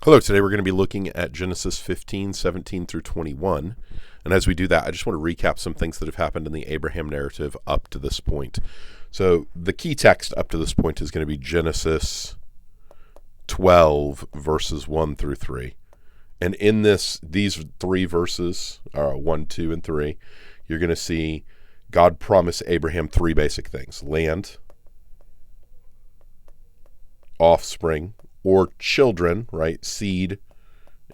Hello, today we're going to be looking at Genesis 15, 17 through 21. And as we do that, I just want to recap some things that have happened in the Abraham narrative up to this point. So the key text up to this point is going to be Genesis 12, verses 1 through 3. And in these three verses, 1, 2, and 3, you're going to see God promise Abraham three basic things: land, offspring, or children, right? Seed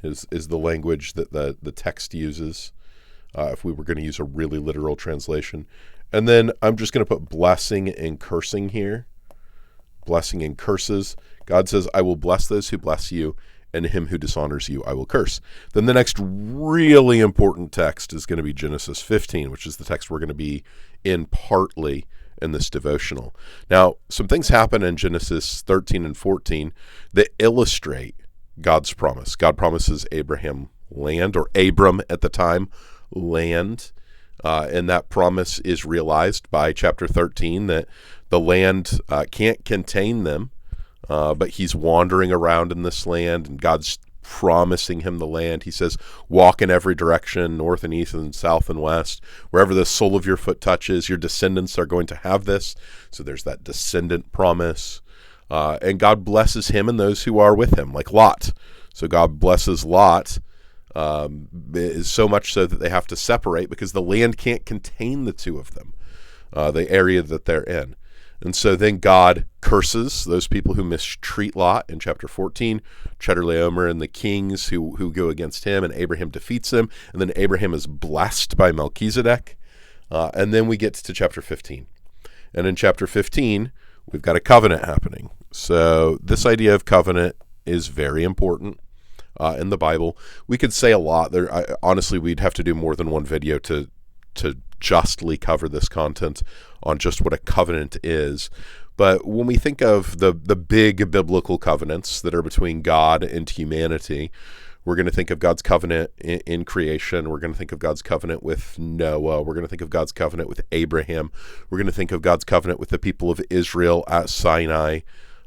is the language that the text uses, if we were going to use a really literal translation. And then I'm just going to put blessing and cursing here. Blessing and curses. God says, I will bless those who bless you, and him who dishonors you I will curse. Then the next really important text is going to be Genesis 15, which is the text we're going to be in partly in this devotional. Now, some things happen in Genesis 13 and 14 that illustrate God's promise. God promises Abraham land, or Abram at the time, land. And that promise is realized by chapter 13, that the land can't contain them, but he's wandering around in this land, and God's promising him the land. He says, walk in every direction, north and east and south and west. Wherever the sole of your foot touches, your descendants are going to have this. So there's that descendant promise. And God blesses him and those who are with him, like Lot. So God blesses Lot, so much so that they have to separate because the land can't contain the two of them, the area that they're in. And so then God curses those people who mistreat Lot in chapter 14, Chedorlaomer and the kings who go against him, and Abraham defeats them. And then Abraham is blessed by Melchizedek. And then we get to chapter 15. And in chapter 15, we've got a covenant happening. So this idea of covenant is very important in the Bible. We could say a lot. Honestly, we'd have to do more than one video to justly cover this content on just what a covenant is. But when we think of the big biblical covenants that are between God and humanity, we're going to think of God's covenant in creation. We're going to think of God's covenant with Noah. We're going to think of God's covenant with Abraham. We're going to think of God's covenant with the people of Israel at Sinai.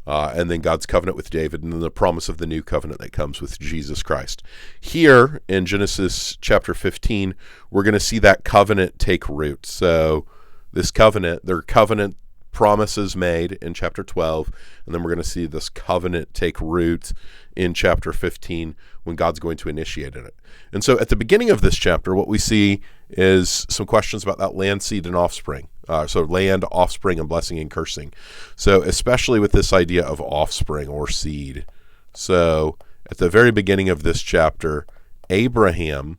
And then God's covenant with David, and then the promise of the new covenant that comes with Jesus Christ. Here in Genesis chapter 15, we're going to see that covenant take root. So this covenant, there are covenant promises made in chapter 12, and then we're going to see this covenant take root in chapter 15 when God's going to initiate it. And so at the beginning of this chapter, what we see is some questions about that land, seed, and offspring. So land, offspring, and blessing and cursing. So especially with this idea of offspring or seed. So at the very beginning of this chapter, Abraham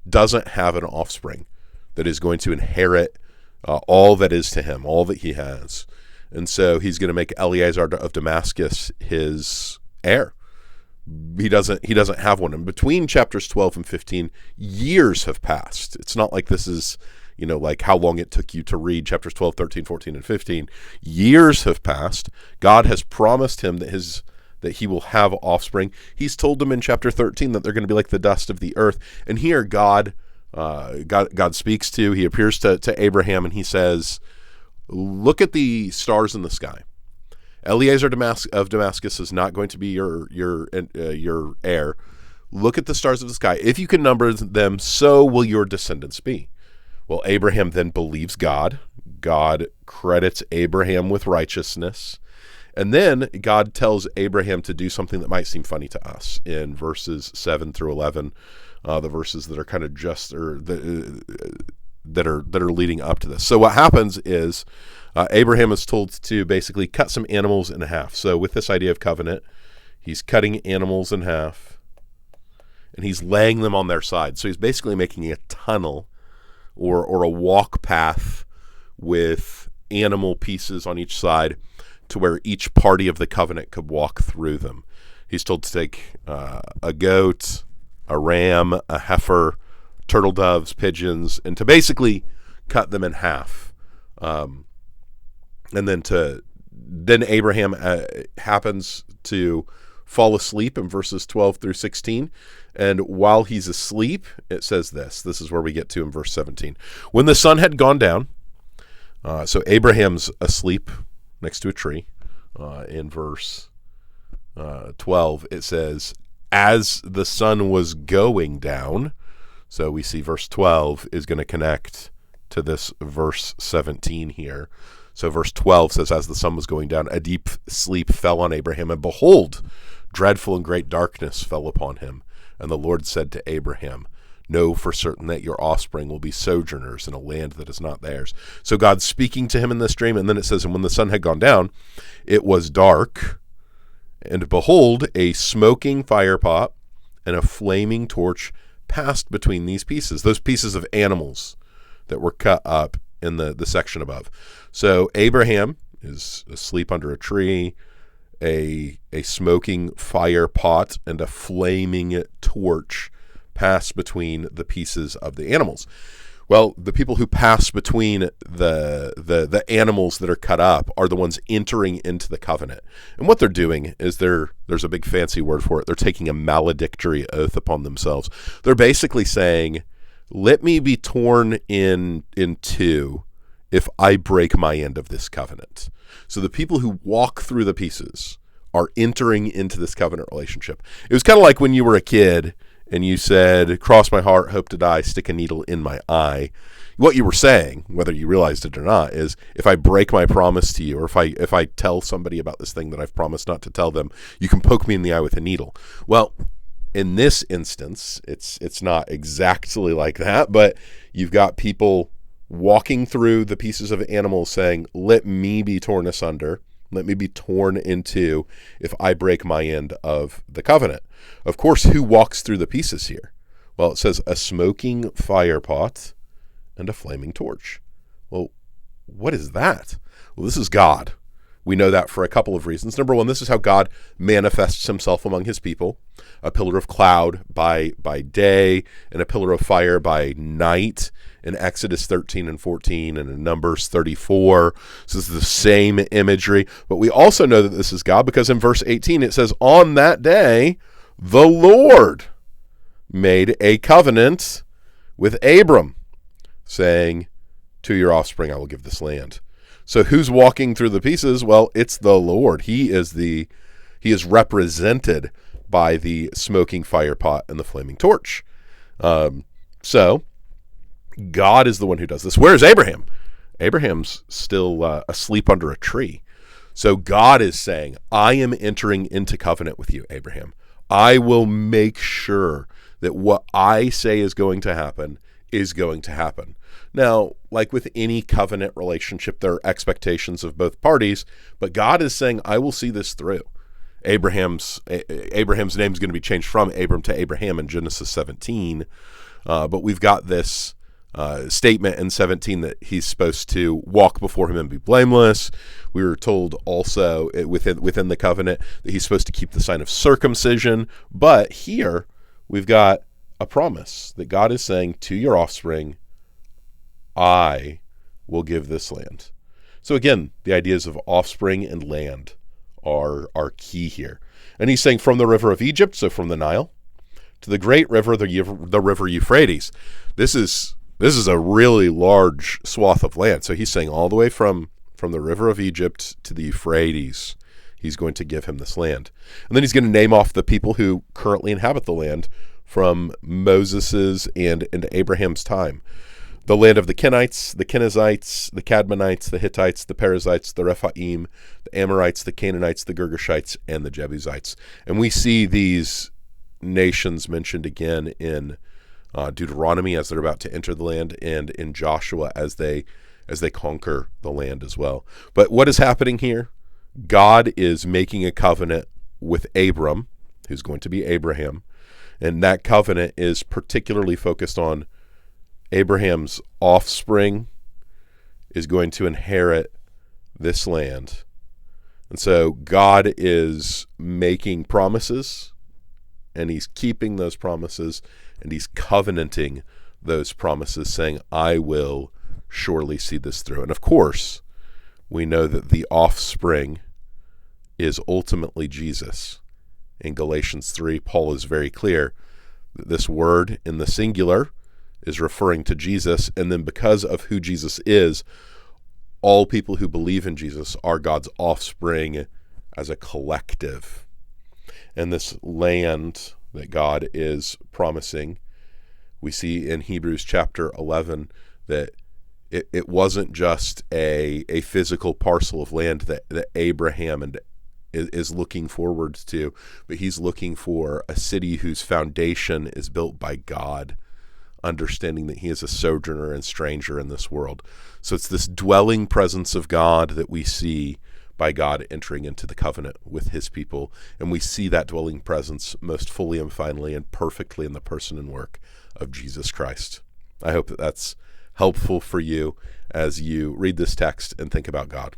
doesn't have an offspring that is going to inherit all that is to him, all that he has. And so he's going to make Eliezer of Damascus his heir. He doesn't have one. And between chapters 12 and 15, years have passed. It's not like this is, like how long it took you to read chapters 12, 13, 14, and 15. Years have passed. God has promised him that he will have offspring. He's told them in chapter 13 that they're going to be like the dust of the earth. And here God speaks he appears to Abraham, and he says, look at the stars in the sky. Eliezer of Damascus is not going to be your heir. Look at the stars of the sky. If you can number them, so will your descendants be. Well, Abraham then believes God. God credits Abraham with righteousness. And then God tells Abraham to do something that might seem funny to us in verses 7 through 11, the verses that are kind of that are leading up to this. So what happens is Abraham is told to basically cut some animals in half. So with this idea of covenant, he's cutting animals in half, and he's laying them on their side. So he's basically making a tunnel or a walk path with animal pieces on each side to where each party of the covenant could walk through them. He's told to take a goat, a ram, a heifer, turtle doves, pigeons, and to basically cut them in half. And then Abraham happens to fall asleep in verses 12 through 16. And while he's asleep, it says this. This is where we get to in verse 17. When the sun had gone down, so Abraham's asleep next to a tree. In verse 12, it says, as the sun was going down. So we see verse 12 is going to connect to this verse 17 here. So verse 12 says, as the sun was going down, a deep sleep fell on Abraham, and behold, dreadful and great darkness fell upon him. And the Lord said to Abraham, know for certain that your offspring will be sojourners in a land that is not theirs. So God's speaking to him in this dream, and then it says, and when the sun had gone down, it was dark, and behold, a smoking fire pot and a flaming torch passed between these pieces, those pieces of animals that were cut up in the section above. So Abraham is asleep under a tree, a smoking fire pot and a flaming torch pass between the pieces of the animals. Well, the people who pass between the animals that are cut up are the ones entering into the covenant. And what they're doing is there's a big fancy word for it. They're taking a maledictory oath upon themselves. They're basically saying, let me be torn in two if I break my end of this covenant. So the people who walk through the pieces are entering into this covenant relationship. It was kind of like when you were a kid and you said, cross my heart, hope to die, stick a needle in my eye. What you were saying, whether you realized it or not, is if I break my promise to you, or if I tell somebody about this thing that I've promised not to tell them, you can poke me in the eye with a needle. Well, in this instance, it's not exactly like that, but you've got people walking through the pieces of animals saying, let me be torn asunder. Let me be torn in two if I break my end of the covenant. Of course, who walks through the pieces here? Well, it says a smoking fire pot and a flaming torch. Well, what is that? Well, this is God. We know that for a couple of reasons. Number one, this is how God manifests himself among his people. A pillar of cloud by day and a pillar of fire by night in Exodus 13 and 14 and in Numbers 34. So this is the same imagery. But we also know that this is God because in verse 18 it says, on that day, the Lord made a covenant with Abram, saying, to your offspring I will give this land. So who's walking through the pieces? Well, it's the Lord. He is represented by the smoking fire pot and the flaming torch. So God is the one who does this. Where's Abraham? Abraham's still asleep under a tree. So God is saying, I am entering into covenant with you, Abraham. I will make sure that what I say is going to happen is going to happen. Now, like with any covenant relationship, there are expectations of both parties, but God is saying, I will see this through. Abraham's name is going to be changed from Abram to Abraham in Genesis 17, but we've got this statement in 17 that he's supposed to walk before him and be blameless. We were told also within the covenant that he's supposed to keep the sign of circumcision, but here we've got a promise that God is saying to your offspring, I will give this land. So again, the ideas of offspring and land are key here. And he's saying from the river of Egypt, so from the Nile, to the great river, the river Euphrates. This is a really large swath of land. So he's saying all the way from the river of Egypt to the Euphrates, he's going to give him this land. And then he's going to name off the people who currently inhabit the land from Moses's and Abraham's time. The land of the Kenites, the Kenizzites, the Cadmonites, the Hittites, the Perizzites, the Rephaim, the Amorites, the Canaanites, the Girgashites, and the Jebusites. And we see these nations mentioned again in Deuteronomy as they're about to enter the land, and in Joshua as they conquer the land as well. But what is happening here? God is making a covenant with Abram, who's going to be Abraham, and that covenant is particularly focused on Abraham's offspring is going to inherit this land. And so God is making promises, and he's keeping those promises, and he's covenanting those promises, saying, I will surely see this through. And of course, we know that the offspring is ultimately Jesus. In Galatians 3, Paul is very clear that this word in the singular is referring to Jesus, and then because of who Jesus is, all people who believe in Jesus are God's offspring as a collective. And this land that God is promising. We see in Hebrews chapter 11 that it wasn't just a physical parcel of land that Abraham is looking forward to, but he's looking for a city whose foundation is built by God, understanding that he is a sojourner and stranger in this world. So it's this dwelling presence of God that we see by God entering into the covenant with his people. And we see that dwelling presence most fully and finally and perfectly in the person and work of Jesus Christ. I hope that that's helpful for you as you read this text and think about God.